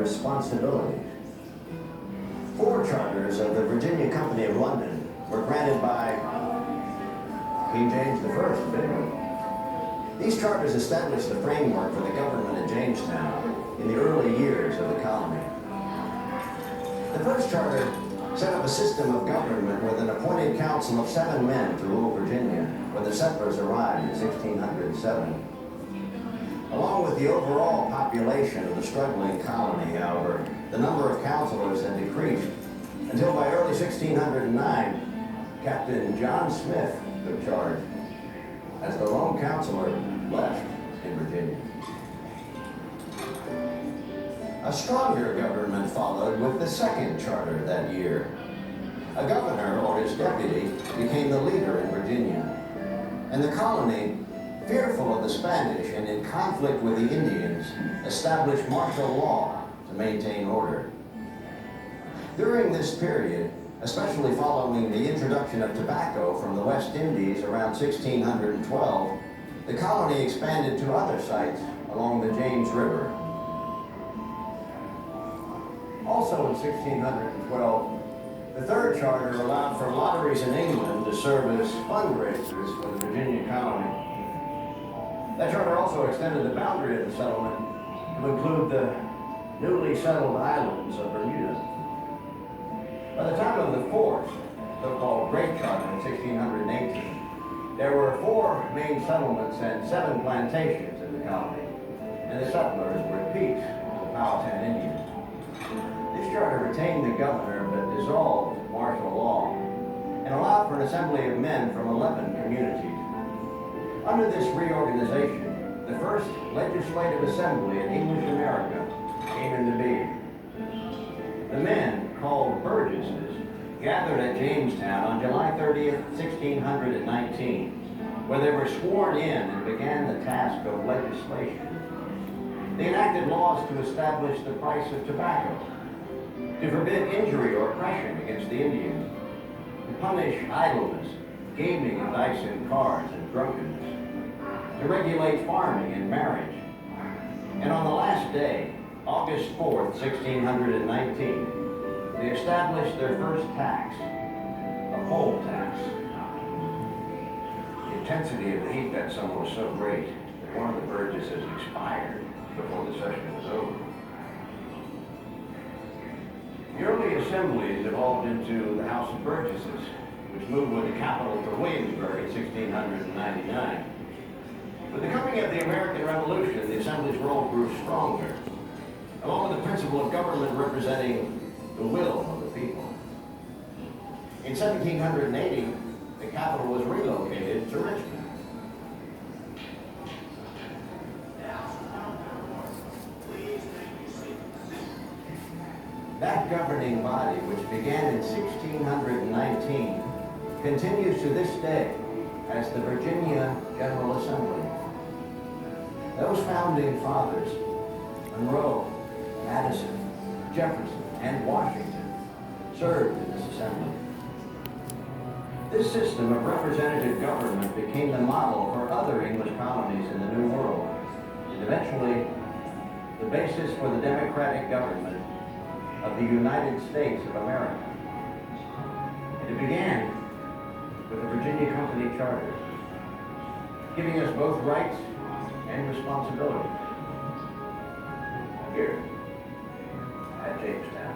responsibilities. 4 charters of the Virginia Company of London were granted by King James I. These charters established the framework for the government of Jamestown in the early years of the colony. The first charter set up a system of government with an appointed council of 7 men to rule Virginia when the settlers arrived in 1607. Along with the overall population of the struggling colony, however, the number of councilors had decreased until by early 1609, Captain John Smith took charge as the lone councilor left in Virginia. A stronger government followed with the second charter that year. A governor or his deputy became the leader in Virginia, and the colony, fearful of the Spanish and in conflict with the Indians, established martial law to maintain order. During this period, especially following the introduction of tobacco from the West Indies around 1612, the colony expanded to other sites along the James River. Also in 1612, the third charter allowed for lotteries in England to serve as fundraisers for the Virginia colony. That charter also extended the boundary of the settlement to include the newly settled islands of Bermuda. By the time of the fourth, so-called Great Charter in 1618, there were 4 main settlements and 7 plantations in the colony, and the settlers were at peace with the Powhatan Indians. This charter retained the governor but dissolved martial law and allowed for an assembly of men from 11 communities. Under this reorganization, the first legislative assembly in English America came into being. The men, called burgesses, gathered at Jamestown on July 30th, 1619, where they were sworn in and began the task of legislation. They enacted laws to establish the price of tobacco, to forbid injury or oppression against the Indians, to punish idleness, gaming of dice and cards, and drunkenness, to regulate farming and marriage. And on the last day, August 4th, 1619, they established their first tax, a poll tax. The intensity of the heat that summer was so great that one of the burgesses expired before the session was over. The early assemblies evolved into the House of Burgesses, which moved with the capital to Williamsburg in 1699. With the coming of the American Revolution, the Assembly's role grew stronger, along with the principle of government representing the will of the people. In 1780, the capital was relocated to Richmond. That governing body, which began in 1619, continues to this day as the Virginia General Assembly. Those founding fathers, Monroe, Madison, Jefferson, and Washington, served in this assembly. This system of representative government became the model for other English colonies in the New World, and eventually the basis for the democratic government of the United States of America. And it began with the Virginia Company Charter, giving us both rights and responsibilities here at Jamestown.